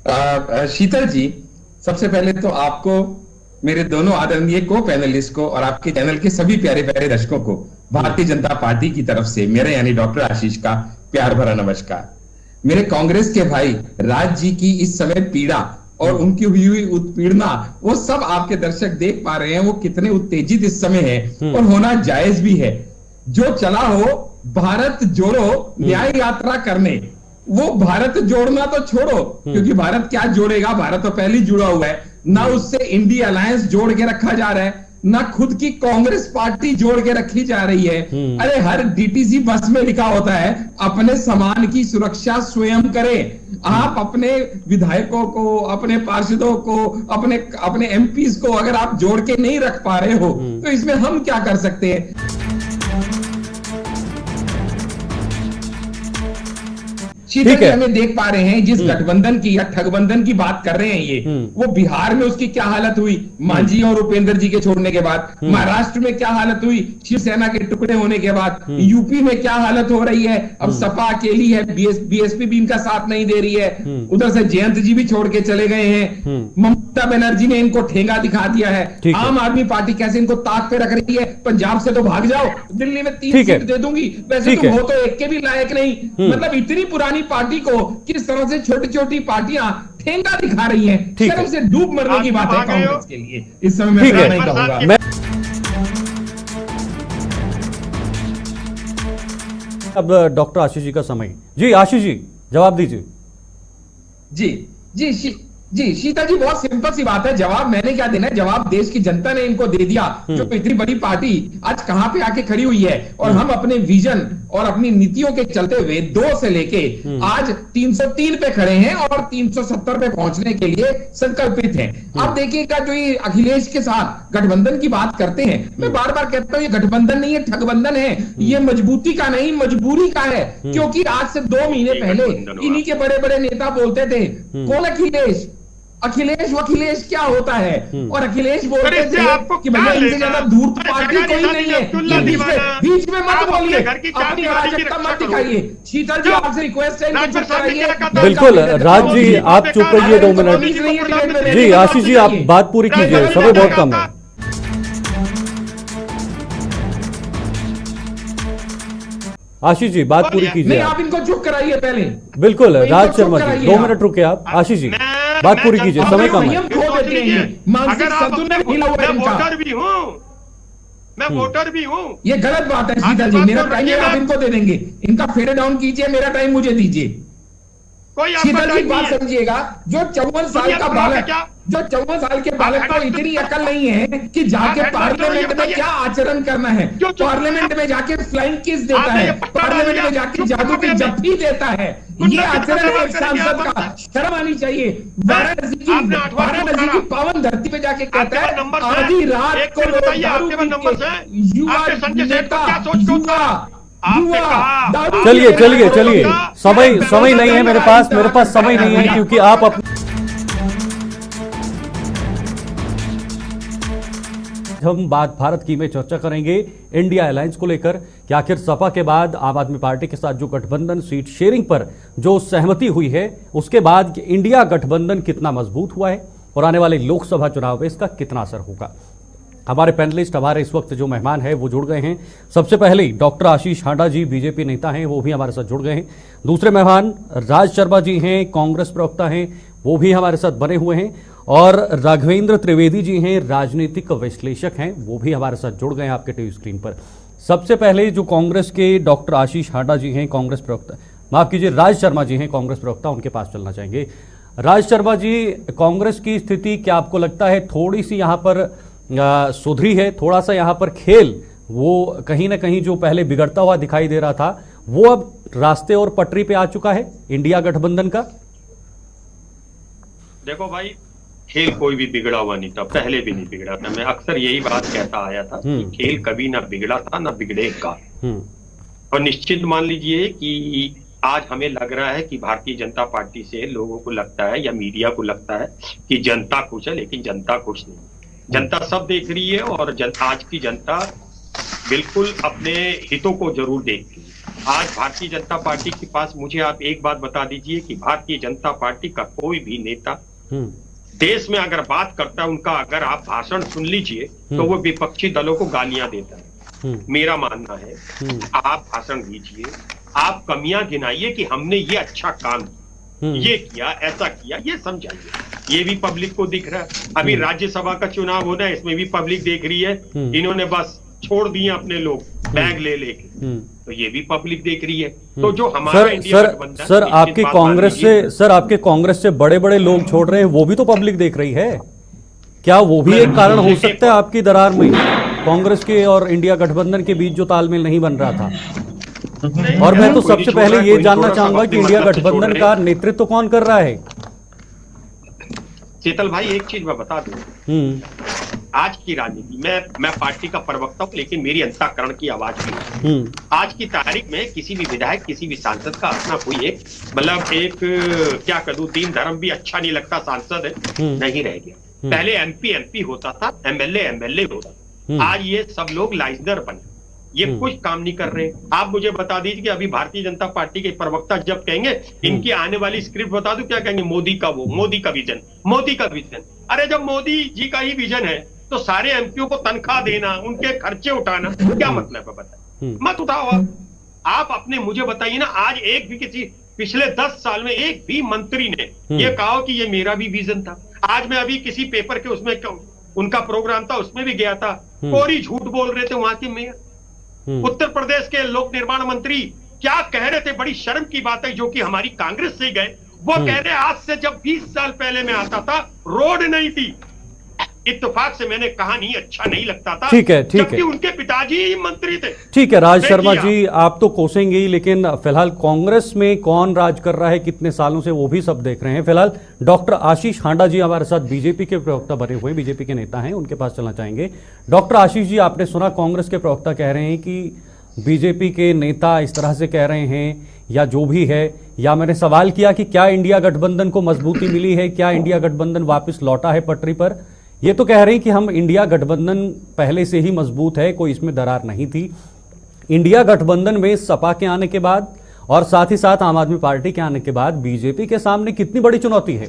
शीतल जी, सबसे पहले तो आपको, मेरे दोनों आदरणीय को पैनलिस्ट को और आपके चैनल के सभी प्यारे प्यारे दर्शकों को भारतीय जनता पार्टी की तरफ से मेरे यानी डॉक्टर आशीष का प्यार भरा नमस्कार। मेरे कांग्रेस के भाई राज जी की इस समय पीड़ा और उनकी हुई उत्पीड़ना, वो सब आपके दर्शक देख पा रहे हैं, वो कितने उत्तेजित इस समय है और होना जायज भी है। जो चला हो भारत जोड़ो न्याय यात्रा करने, वो भारत जोड़ना तो छोड़ो, क्योंकि भारत क्या जोड़ेगा, भारत तो पहले ही जुड़ा हुआ है ना। उससे इंडिया अलायंस जोड़ के रखा जा रहा है, ना खुद की कांग्रेस पार्टी जोड़ के रखी जा रही है। अरे हर डीटीसी बस में लिखा होता है अपने सामान की सुरक्षा स्वयं करें। आप अपने विधायकों को, अपने पार्षदों को, अपने एमपीज को अगर आप जोड़ के नहीं रख पा रहे हो तो इसमें हम क्या कर सकते हैं। शीतल, हमें देख पा रहे हैं जिस गठबंधन की या ठगबंधन की बात कर रहे हैं ये, वो बिहार में उसकी क्या हालत हुई मांझी और उपेंद्र जी के छोड़ने के बाद, महाराष्ट्र में क्या हालत हुई शिवसेना के टुकड़े होने के बाद, यूपी में क्या हालत हो रही है, अब सपा अकेली है, बीएसपी भी इनका साथ नहीं दे रही है, उधर से जयंत जी भी छोड़ के चले गए हैं, ममता बनर्जी ने इनको ठेंगा दिखा दिया है, आम आदमी पार्टी कैसे इनको ताक पे रख रही है, पंजाब से तो भाग जाओ, दिल्ली में 3 सीट दे दूंगी, वैसे तुम हो तो एक के भी लायक नहीं। मतलब इतनी पुरानी पार्टी को किस तरह से छोटी छोटी पार्टियां ठेंगा दिखा रही हैं, शर्म से डूब मरने की बात है कांग्रेस के लिए। इस समय मैं नहीं कहूंगा। अब डॉक्टर आशीष जी का समय। जी आशीष जी जवाब दीजिए। जी शीतल जी, बहुत सिंपल सी बात है। जवाब मैंने क्या देना है, जवाब देश की जनता ने इनको दे दिया। जो इतनी बड़ी पार्टी आज कहां पे आके खड़ी हुई है, और हम अपने विजन और अपनी नीतियों के चलते हुए 2 से लेके आज 303 पे खड़े हैं और 370 पे पहुंचने के लिए संकल्पित हैं। अब देखिएगा, जो ये अखिलेश के साथ गठबंधन की बात करते हैं, मैं बार बार कहता हूं ये गठबंधन नहीं है, ठगबंधन है। ये मजबूती का नहीं, मजबूरी का है। क्योंकि आज से 2 महीने पहले इन्हीं के बड़े बड़े नेता बोलते थे, कौन अखिलेश, अखिलेश क्या होता है, और अखिलेश बोलते थे कि भैया इनसे ज्यादा दूर पार्टी कोई नहीं है। बीच में मत बोलिए, अपनी अराजकता मत दिखाइए। शीतल जी, आपसे रिक्वेस्ट है इनको चुप कराइए। बिल्कुल राज जी, आप चुप रहिए 2 मिनट। जी आशीष जी, आप बात पूरी कीजिए, समय बहुत कम है। आशीष जी बात पूरी कीजिए। आप इनको चुप कराइए पहले। बिल्कुल राज शर्मा जी, 2 मिनट रुके आप। आशीष जी बात पूरी कीजिए, समय कम है। मैं वोटर भी हूँ। ये गलत बात है शीतल जी, मेरा टाइम आप इनको दे देंगे, इनका फेड डाउन कीजिए, मेरा टाइम मुझे दीजिए। शीतल जी बात समझिएगा, जो 54 साल का बालक, जो 54 साल के बालक को इतनी अकल नहीं है कि जाके पार्लियामेंट में क्या आचरण करना है, पार्लियामेंट में जाके फ्लाइंग किस देता है, पार्लियामेंट में जाके जादू की जप्पी देता है, ये आचरण एक सांसद का, शर्म आनी चाहिए। वाराणसी की पावन धरती पे जाके कहता है आधी रात को लोग दारू पी के, युवा नेता, चलिए समय नहीं है मेरे पास समय नहीं है, क्योंकि आप हम बात भारत की में चर्चा करेंगे इंडिया अलायंस को लेकर कि आखिर सपा के बाद आम आदमी पार्टी के साथ जो गठबंधन सीट शेयरिंग पर जो सहमति हुई है, उसके बाद इंडिया गठबंधन कितना मजबूत हुआ है और आने वाले लोकसभा चुनाव में इसका कितना असर होगा। हमारे पैनलिस्ट, हमारे इस वक्त जो मेहमान हैं वो जुड़ गए हैं। सबसे पहले डॉक्टर आशीष हांडा जी बीजेपी नेता हैं, वो भी हमारे साथ जुड़ गए हैं। दूसरे मेहमान राज शर्मा जी हैं, कांग्रेस प्रवक्ता हैं, वो भी हमारे साथ बने हुए हैं। और राघवेंद्र त्रिवेदी जी हैं, राजनीतिक विश्लेषक हैं, वो भी हमारे साथ जुड़ गए हैं आपके टीवी स्क्रीन पर। सबसे पहले जो कांग्रेस के डॉक्टर आशीष हांडा जी हैं, कांग्रेस प्रवक्ता, माफ कीजिए राज शर्मा जी हैं, कांग्रेस प्रवक्ता, उनके पास चलना चाहेंगे। राज शर्मा जी, कांग्रेस की स्थिति क्या आपको लगता है थोड़ी सी यहाँ पर सुधरी है, थोड़ा सा यहाँ पर खेल वो कहीं ना कहीं जो पहले बिगड़ता हुआ दिखाई दे रहा था वो अब रास्ते और पटरी पे आ चुका है इंडिया गठबंधन का? देखो भाई, खेल कोई भी बिगड़ा हुआ नहीं था, पहले भी नहीं बिगड़ा था। मैं अक्सर यही बात कहता आया था कि खेल कभी ना बिगड़ा था ना बिगड़ेगा। और निश्चित मान लीजिए कि आज हमें लग रहा है कि भारतीय जनता पार्टी से लोगों को लगता है या मीडिया को लगता है कि जनता खुश है, लेकिन जनता खुश नहीं। जनता सब देख रही है और आज की जनता बिल्कुल अपने हितों को जरूर देखती है। आज भारतीय जनता पार्टी के पास, मुझे आप एक बात बता दीजिए कि भारतीय जनता पार्टी का कोई भी नेता देश में अगर बात करता है, उनका अगर आप भाषण सुन लीजिए तो वो विपक्षी दलों को गालियां देता है। मेरा मानना है आप भाषण दीजिए, आप कमियां गिनाइए कि हमने ये अच्छा काम किया, ये किया, ऐसा किया, ये समझाइए। ये भी पब्लिक को दिख रहा है। अभी राज्यसभा का चुनाव होना है, इसमें भी पब्लिक देख रही है। इन्होंने बस छोड़ दिए अपने लोग बैग ले लेके, तो ये भी पब्लिक देख रही है। तो जो हमारा इंडिया गठबंधन, सर आपके कांग्रेस से बड़े बड़े लोग छोड़ रहे हैं, वो भी तो पब्लिक देख रही है। क्या वो भी एक कारण हो सकता है आपकी दरार में, कांग्रेस के और इंडिया गठबंधन के बीच जो तालमेल नहीं बन रहा था? और मैं तो सबसे पहले ये जानना चाहूंगा कि इंडिया गठबंधन का नेतृत्व कौन कर रहा है? शीतल भाई, एक चीज मैं बता दूं, आज की राजनीति में मैं पार्टी का प्रवक्ता हूं, लेकिन मेरी अंतःकरण की आवाज भी है। आज की तारीख में किसी भी विधायक, किसी भी सांसद का अपना कोई एक मतलब एक क्या करूं, दीन धर्म भी अच्छा नहीं लगता सांसद है नहीं रह गया। पहले एमपी होता था, एमएलए होता था। आज ये सब लोग लाइजनर बने, ये कुछ काम नहीं कर रहे। आप मुझे बता दीजिए कि अभी भारतीय जनता पार्टी के प्रवक्ता जब कहेंगे इनकी आने वाली स्क्रिप्ट बता दूं, क्या कहेंगे? मोदी का विजन। अरे जब मोदी जी का ही विजन है तो सारे एमपीओ को तनख्वाह देना, उनके खर्चे उठाना, क्या मतलब है? बताइए, मत उठाओ आप अपने मुझे बताइए ना। आज एक भी किसी पिछले 10 साल में एक भी मंत्री ने ये कहा कि ये मेरा भी विजन था। आज मैं अभी किसी पेपर के उसमें उनका प्रोग्राम था, उसमें भी गया था, कोरी झूठ बोल रहे थे वहां के मेयर। उत्तर प्रदेश के लोक निर्माण मंत्री क्या कह रहे थे, बड़ी शर्म की बात है, जो कि हमारी कांग्रेस से गए, वो कह रहे आज से जब 20 साल पहले मैं आता था रोड नहीं थी। इत्तेफाक से मैंने कहा नहीं, अच्छा नहीं लगता था। ठीक है जबकि उनके पिताजी ही मंत्री थे। ठीक है राज शर्मा जी, आप तो कोसेंगे ही, लेकिन फिलहाल कांग्रेस में कौन राज कर रहा है कितने सालों से, वो भी सब देख रहे हैं। फिलहाल डॉक्टर आशीष हांडा जी हमारे साथ बीजेपी के प्रवक्ता बने हुए, बीजेपी के नेता हैं, उनके पास चलना चाहेंगे। डॉक्टर आशीष जी, आपने सुना कांग्रेस के प्रवक्ता कह रहे हैं कि बीजेपी के नेता इस तरह से कह रहे हैं, या जो भी है, या मैंने सवाल किया कि क्या इंडिया गठबंधन को मजबूती मिली है, क्या इंडिया गठबंधन वापस लौटा है पटरी पर? ये तो कह रहे हैं कि हम इंडिया गठबंधन पहले से ही मजबूत है, कोई इसमें दरार नहीं थी। इंडिया गठबंधन में सपा के आने के बाद और साथ ही साथ आम आदमी पार्टी के आने के बाद बीजेपी के सामने कितनी बड़ी चुनौती है?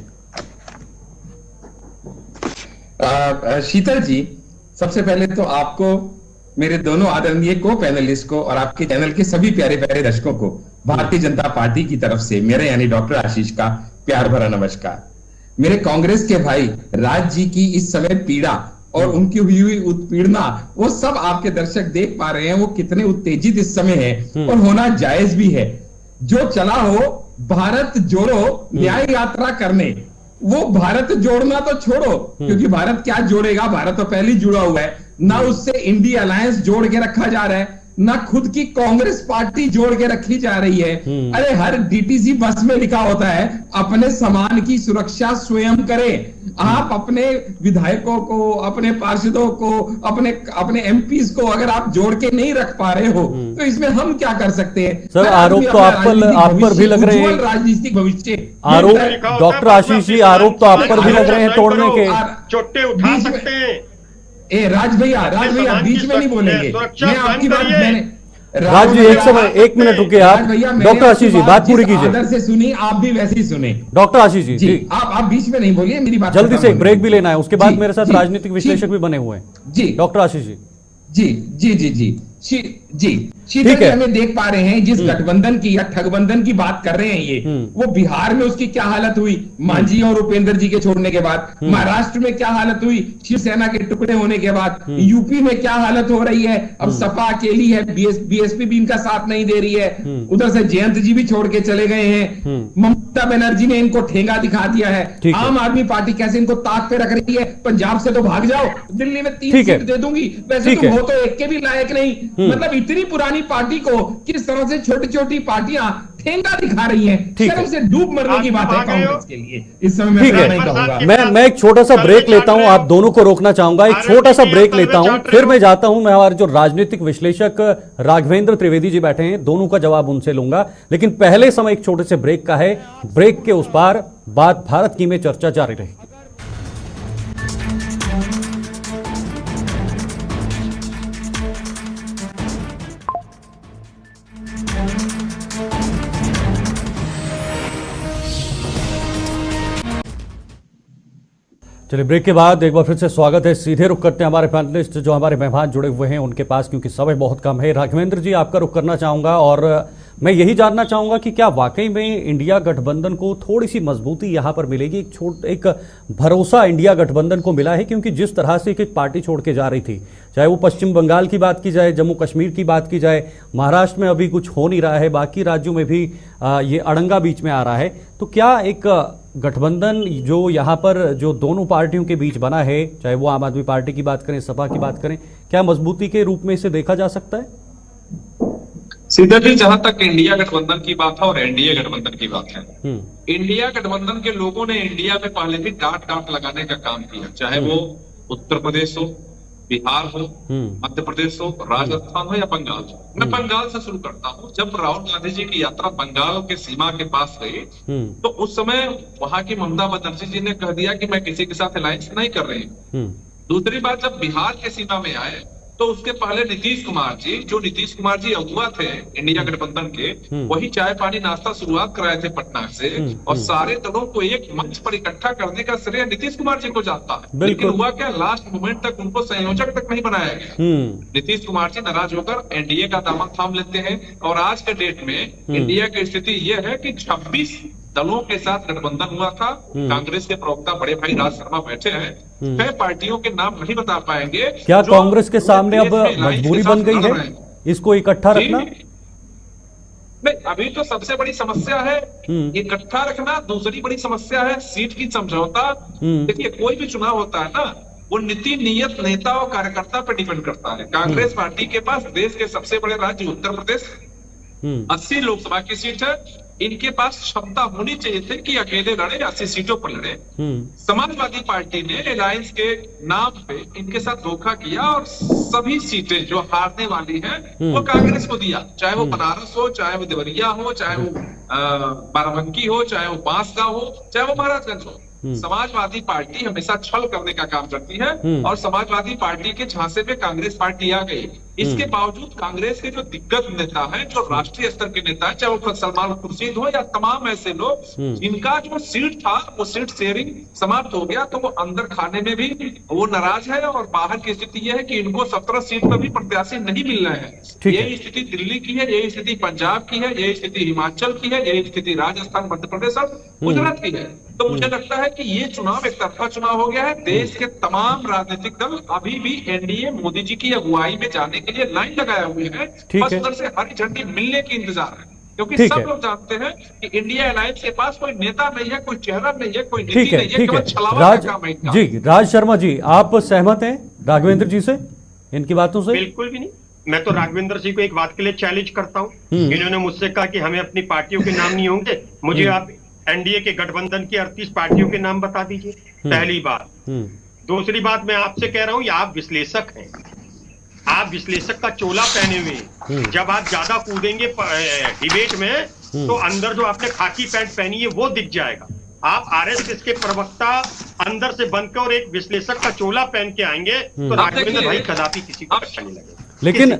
शीतल जी, सबसे पहले तो आपको, मेरे दोनों आदरणीय को पैनलिस्ट को और आपके चैनल के सभी प्यारे प्यारे दर्शकों को भारतीय जनता पार्टी की तरफ से मेरे यानी डॉक्टर आशीष का प्यार भरा नमस्कार। मेरे कांग्रेस के भाई राज जी की इस समय पीड़ा और उनकी हुई उत्पीड़ना, वो सब आपके दर्शक देख पा रहे हैं, वो कितने उत्तेजित इस समय है, और होना जायज भी है। जो चला हो भारत जोड़ो न्याय यात्रा करने, वो भारत जोड़ना तो छोड़ो, क्योंकि भारत क्या जोड़ेगा, भारत तो पहले ही जुड़ा हुआ है ना। उससे इंडिया अलायंस जोड़ के रखा जा रहा है, ना खुद की कांग्रेस पार्टी जोड़ के रखी जा रही है। अरे हर डीटीसी बस में लिखा होता है अपने सामान की सुरक्षा स्वयं करें। आप अपने विधायकों को, अपने पार्षदों को, अपने एमपीज को अगर आप जोड़ के नहीं रख पा रहे हो तो इसमें हम क्या कर सकते हैं? सर, आरोप तो आप पर भी लग रहे हैं, राजनीतिक भविष्य आरोप। डॉक्टर आशीष जी, आरोप तो आप पर भी लग रहे हैं तोड़ने के। चोटे उठा सकते हैं। राज भैया बीच में नहीं बोलेंगे, मैं आपकी बात, मैंने राज जी एक मिनट रुके आप। डॉक्टर आशीष जी बात पूरी कीजिए। आदर से सुनी, आप भी वैसे ही सुने। डॉक्टर आशीष जी आप बीच में नहीं बोलिए, मेरी बात जल्दी से एक ब्रेक भी लेना है, उसके बाद मेरे साथ राजनीतिक विश्लेषक भी बने हुए हैं। जी डॉक्टर आशीष जी ठीक है। हमें देख पा रहे हैं जिस गठबंधन की या ठगबंधन की बात कर रहे हैं ये, वो बिहार में उसकी क्या हालत हुई मांझी और उपेंद्र जी के छोड़ने के बाद, महाराष्ट्र में क्या हालत हुई शिवसेना के टुकड़े होने के बाद, यूपी में क्या हालत हो रही है, अब सपा अकेली है, बीएसपी भी इनका साथ नहीं दे रही है, उधर से जयंत जी भी छोड़ के चले गए हैं, ममता बनर्जी ने इनको ठेंगा दिखा दिया है, आम आदमी पार्टी कैसे इनको ताक पे रख रही है, पंजाब से तो भाग जाओ, दिल्ली में 3 सीट दे दूंगी, वैसे तुम हो तो एक के भी लायक नहीं। मतलब इतनी पुरानी पार्टी को किस तरह से छोटी छोटी पार्टियां ठेंगा दिखा रही हैं, शर्म से डूब मरने की बात है कांग्रेस के लिए। इस समय मैं नहीं कहूंगा। मैं एक छोटा सा ब्रेक लेता हूं, आप दोनों को रोकना चाहूंगा, एक छोटा सा ब्रेक लेता हूं, फिर मैं जाता हूं। मैं हमारे जो राजनीतिक विश्लेषक राघवेंद्र त्रिवेदी जी बैठे हैं, दोनों का जवाब उनसे लूंगा, लेकिन पहले समय एक छोटे से ब्रेक का है। ब्रेक के उस पार बात भारत की में चर्चा जारी रहेगी। चलिए ब्रेक के बाद एक बार फिर से स्वागत है। सीधे रुख करते हैं हमारे पैनलिस्ट जो हमारे मेहमान जुड़े हुए हैं उनके पास, क्योंकि समय बहुत कम है। राघवेंद्र जी, आपका रुख करना चाहूंगा और मैं यही जानना चाहूंगा कि क्या वाकई में इंडिया गठबंधन को थोड़ी सी मजबूती यहां पर मिलेगी? एक भरोसा इंडिया गठबंधन को मिला है, क्योंकि जिस तरह से एक पार्टी छोड़ के जा रही थी, चाहे वो पश्चिम बंगाल की बात की जाए, जम्मू कश्मीर की बात की जाए, महाराष्ट्र में अभी कुछ हो नहीं रहा है, बाकी राज्यों में भी ये अड़ंगा बीच में आ रहा है, तो क्या एक गठबंधन जो यहाँ पर जो दोनों पार्टियों के बीच बना है, चाहे वो आम आदमी पार्टी की बात करें, सपा की बात करें, क्या मजबूती के रूप में इसे देखा जा सकता है? सीधा जी, जहां तक इंडिया गठबंधन की बात है और एनडीए गठबंधन की बात है, इंडिया गठबंधन के लोगों ने इंडिया में पहले भी डांट डांट लगाने का काम किया, चाहे वो उत्तर प्रदेश हो, बिहार हो, मध्य प्रदेश हो, राजस्थान हो या बंगाल हो। मैं बंगाल से शुरू करता हूँ। जब राहुल गांधी जी की यात्रा बंगाल के सीमा के पास गई, तो उस समय वहां की ममता बनर्जी जी ने कह दिया कि मैं किसी के साथ अलायंस नहीं कर रही हूँ। दूसरी बात, जब बिहार के सीमा में आए तो उसके पहले नीतीश कुमार जी, जो नीतीश कुमार जी अगुआ थे इंडिया गठबंधन के, वही चाय पानी नाश्ता शुरुआत कराए थे पटना से, और सारे दलों को एक मंच पर इकट्ठा करने का श्रेय नीतीश कुमार जी को जाता है। लेकिन हुआ क्या, लास्ट मोमेंट तक उनको संयोजक तक नहीं बनाया गया। नीतीश कुमार जी नाराज होकर एनडीए का दामन थाम लेते हैं, और आज के डेट में इंडिया की स्थिति यह है कि 26 दलों के साथ गठबंधन हुआ था। कांग्रेस के प्रवक्ता बड़े भाई राज शर्मा बैठे हैं, 6 पार्टियों के नाम नहीं बता पाएंगे। क्या कांग्रेस के सामने अब मजबूरी बन गई है इसको इकट्ठा रखना? नहीं, अभी तो सबसे बड़ी समस्या है इकट्ठा रखना। दूसरी बड़ी समस्या है सीट की समझौता। देखिए, कोई भी चुनाव होता है ना, वो नीति नियत नेता और कार्यकर्ता पर डिपेंड करता है। कांग्रेस पार्टी के पास देश के सबसे बड़े राज्य उत्तर प्रदेश 80 लोकसभा की सीट है, इनके पास क्षमता होनी चाहिए थी कि अकेले लड़े, 80 सीटों पर लड़े। समाजवादी पार्टी ने अलायंस के नाम पे इनके साथ धोखा किया और सभी सीटें जो हारने वाली हैं वो कांग्रेस को दिया, चाहे वो बनारस हो, चाहे वो देवरिया हो, चाहे वो बाराबंकी हो, चाहे वो बांसगांव हो, चाहे वो महाराजगंज हो। समाजवादी पार्टी हमेशा छल करने का काम करती है, और समाजवादी पार्टी के झांसे में कांग्रेस पार्टी आ गई। इसके बावजूद कांग्रेस के जो दिग्गज नेता हैं, जो राष्ट्रीय स्तर के नेता हैं, चाहे वो सलमान खुर्शीद हो या तमाम ऐसे लोग, जिनका जो सीट था वो सीट शेयरिंग समाप्त हो गया, तो वो अंदर खाने में भी वो नाराज है, और बाहर की स्थिति यह है कि इनको 17 सीट पर भी प्रत्याशी नहीं मिल रहे हैं। यही स्थिति दिल्ली की है, यही स्थिति पंजाब की है, यही स्थिति हिमाचल की है, यही स्थिति राजस्थान, मध्य प्रदेश और गुजरात की है। तो मुझे लगता है कि ये चुनाव एक तरफा चुनाव हो गया है। देश के तमाम राजनीतिक दल अभी भी एनडीए मोदी जी की अगुवाई में जाने के लिए लाइन लगाए हुए हैं, बस उधर से हरी झंडी मिलने की इंतजार है, क्योंकि सब लोग जानते हैं कि इंडिया अलायंस के पास कोई नेता नहीं है, कोई चेहरा नहीं है, कोई नीति नहीं है, केवल छलावा का काम है। जी, राज शर्मा जी, आप सहमत हैं राघवेंद्र जी से, इनकी बातों से? बिल्कुल भी नहीं। मैं तो राघवेंद्र जी को एक बात के लिए चैलेंज करता हूँ। इन्होंने मुझसे कहा कि हमें अपनी पार्टियों के नाम नहीं होंगे, मुझे आप एनडीए के गठबंधन की 38 पार्टियों के नाम बता दीजिए, पहली बात। दूसरी बात, मैं आपसे कह रहा हूं, ये आप विश्लेषक हैं, आप विश्लेषक का चोला पहने हुए, जब आप ज्यादा कूदेंगे डिबेट में तो अंदर जो आपने खाकी पैंट पहनी है वो दिख जाएगा। आप आरएसएस के प्रवक्ता अंदर से बनकर और एक विश्लेषक का चोला पहन के आएंगे तो राघवेंद्र भाई कदापि किसी को अच्छा नहीं लगेगा।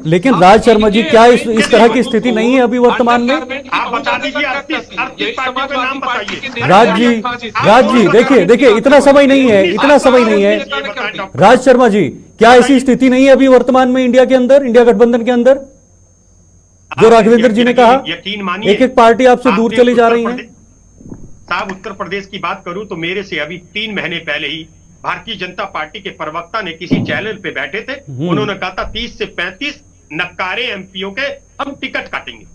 लेकिन राज शर्मा जी, क्या इस तरह की स्थिति नहीं है अभी वर्तमान में? आप बता दीजिए, 38 पार्टियों के नाम बताइए। राज जी देखिए इतना समय नहीं है, राज शर्मा जी, क्या ऐसी स्थिति नहीं है अभी वर्तमान में इंडिया के अंदर, इंडिया गठबंधन के अंदर, जो राघवेंद्र जी ने कहा यकीन मानिए एक पार्टी आपसे दूर चली जा रही है? साहब, उत्तर प्रदेश की बात करूं तो मेरे से अभी 3 महीने पहले ही भारतीय जनता पार्टी के प्रवक्ता ने किसी चैनल पे बैठे थे, उन्होंने कहा था 30 से 35 नक्कारे एमपीओ के हम टिकट काटेंगे।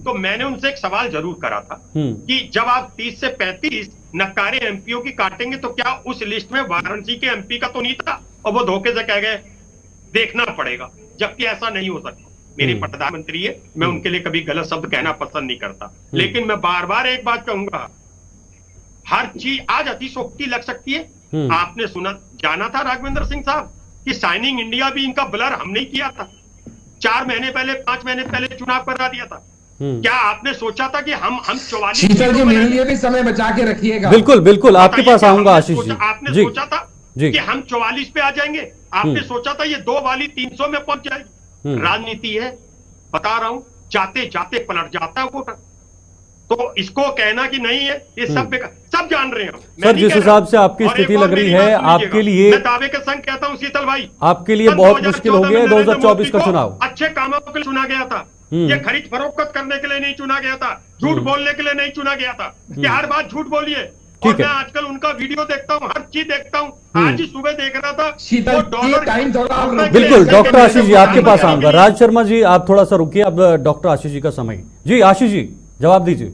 तो मैंने उनसे एक सवाल जरूर करा था कि जब आप 30 से 35 नक्कारे एमपीओ की काटेंगे तो क्या उस लिस्ट में वाराणसी के एमपी का तो नहीं था? और वो धोखे से कह गए देखना पड़ेगा, जबकि ऐसा नहीं हो सकता। मेरे प्रधानमंत्री है, मैं उनके लिए कभी गलत शब्द कहना पसंद नहीं करता, लेकिन मैं बार बार एक बात कहूंगा, हर चीज आज अतिशोक्ति लग सकती है। आपने जाना था राघवेंद्र सिंह साहब कि साइनिंग इंडिया भी इनका ब्लर हमने किया था, 4 महीने पहले 5 महीने पहले चुनाव करा दिया था। क्या आपने सोचा था कि हम 44 मेरे लिए भी समय बचा के रखिएगा। बिल्कुल आपके पास आऊंगा आशीष जी। आपने सोचा था कि हम 44 पे आ जाएंगे, आपने सोचा था ये 2 वाली 300 में पहुंच जाएगी। राजनीति है, बता रहा हूं, जाते जाते पलट जाता है वोटर। तो इसको कहना कि नहीं है, ये सब सब जान रहे हैं। सर जिस हिसाब से आपकी स्थिति लग रही है, आपके लिए मैं दावे के संग कहता हूं शीतल भाई, आपके लिए बहुत मुश्किल हो गया 2024 का चुनाव। अच्छे कामों के लिए चुना गया था, ये खरीद फरोख्त करने के लिए नहीं चुना गया था, झूठ बोलने के लिए नहीं चुना गया था कि हर बात झूठ बोलिए। और मैं आजकल उनका वीडियो देखता हूँ, हर चीज देखता हूँ। आज ही सुबह देख रहा था बिल्कुल। डॉक्टर आशीष जी आपके पास आऊंगा। राज शर्मा जी आप थोड़ा सा रुकिए, अब डॉक्टर आशीष जी का समय। जी आशीष जी जवाब दीजिए।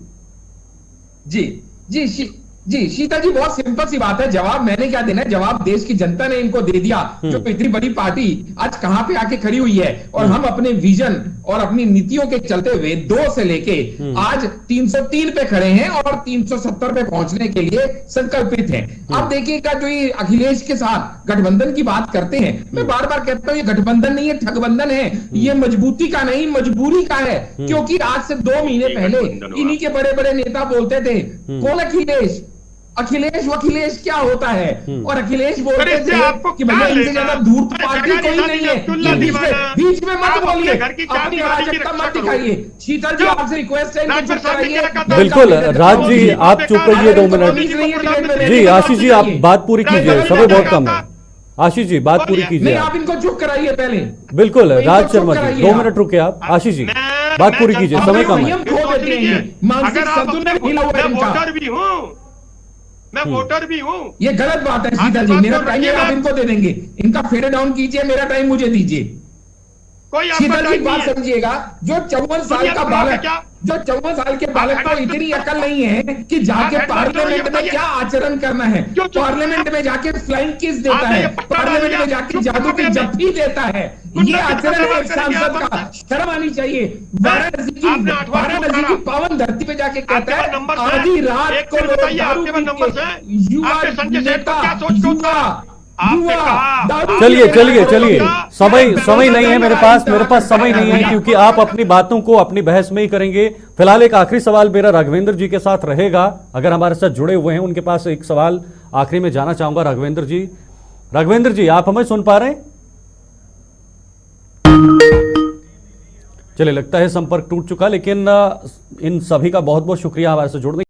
जी शीतल जी, बहुत सिंपल सी बात है। जवाब मैंने क्या देना है, जवाब देश की जनता ने इनको दे दिया। जो इतनी बड़ी पार्टी आज कहां पे आके खड़ी हुई है, और हम अपने विजन और अपनी नीतियों के चलते हुए 2 से लेके आज 303 पे खड़े हैं और 370 पे पहुंचने के लिए संकल्पित हैं। अब देखिएगा, जो ये अखिलेश के साथ गठबंधन की बात करते हैं, मैं बार बार कहता हूं ये गठबंधन नहीं है, ठगबंधन है। ये मजबूती का नहीं, मजबूरी का है। क्योंकि आज से 2 महीने पहले इन्हीं के बड़े बड़े नेता बोलते थे, कौन अखिलेश, अखिलेश क्या होता है, और अखिलेश बोलते थे कि भैया इनसे ज्यादा दूर पार्टी कोई नहीं है। बीच में मत बोलिए, अपनी अराजकता मत दिखाइए। शीतल जी आपसे रिक्वेस्ट है, इनको चुप कराइए। बिल्कुल राज जी आप चुप रहिए 2 मिनट। जी आशीष जी आप बात पूरी कीजिए, समय बहुत कम है। आशीष जी बात पूरी कीजिए। आप इनको चुप कराइए पहले। बिल्कुल राज शर्मा जी 2 मिनट रुके आप। आशीष जी बात पूरी कीजिए, समय कम है। मानसिक संतुलन हिला हुआ है इनका। मैं वोटर भी हूँ। ये गलत बात है शीतल जी, मेरा टाइम आप इनको दे देंगे, इनका फेड डाउन कीजिए, मेरा टाइम मुझे दीजिए। शीतल जी बात समझिएगा, जो 54 साल का बालक, जो 54 साल के बालक को इतनी अकल नहीं है कि जाके पार्लियामेंट में क्या आचरण करना है, पार्लियामेंट में जाके फ्लाइंग किस देता है, पार्लियामेंट में जाके जादू की जप्पी देता है। ये आचरण है एक सांसद का, शर्म आनी चाहिए। वाराणसी की पावन धरती पे जाके कहता है आधी रात को लोग दारू पी के, युवा नेता, चलिए समय नहीं है मेरे पास समय नहीं है, क्योंकि आप अपनी बातों को अपनी बहस में ही करेंगे। फिलहाल एक आखिरी सवाल मेरा राघवेंद्र जी के साथ रहेगा, अगर हमारे साथ जुड़े हुए हैं उनके पास एक सवाल आखिरी में जाना चाहूंगा। राघवेंद्र जी आप हमें सुन पा रहे हैं? चलिए लगता है संपर्क टूट चुका, लेकिन इन सभी का बहुत बहुत शुक्रिया हमारे से जुड़ने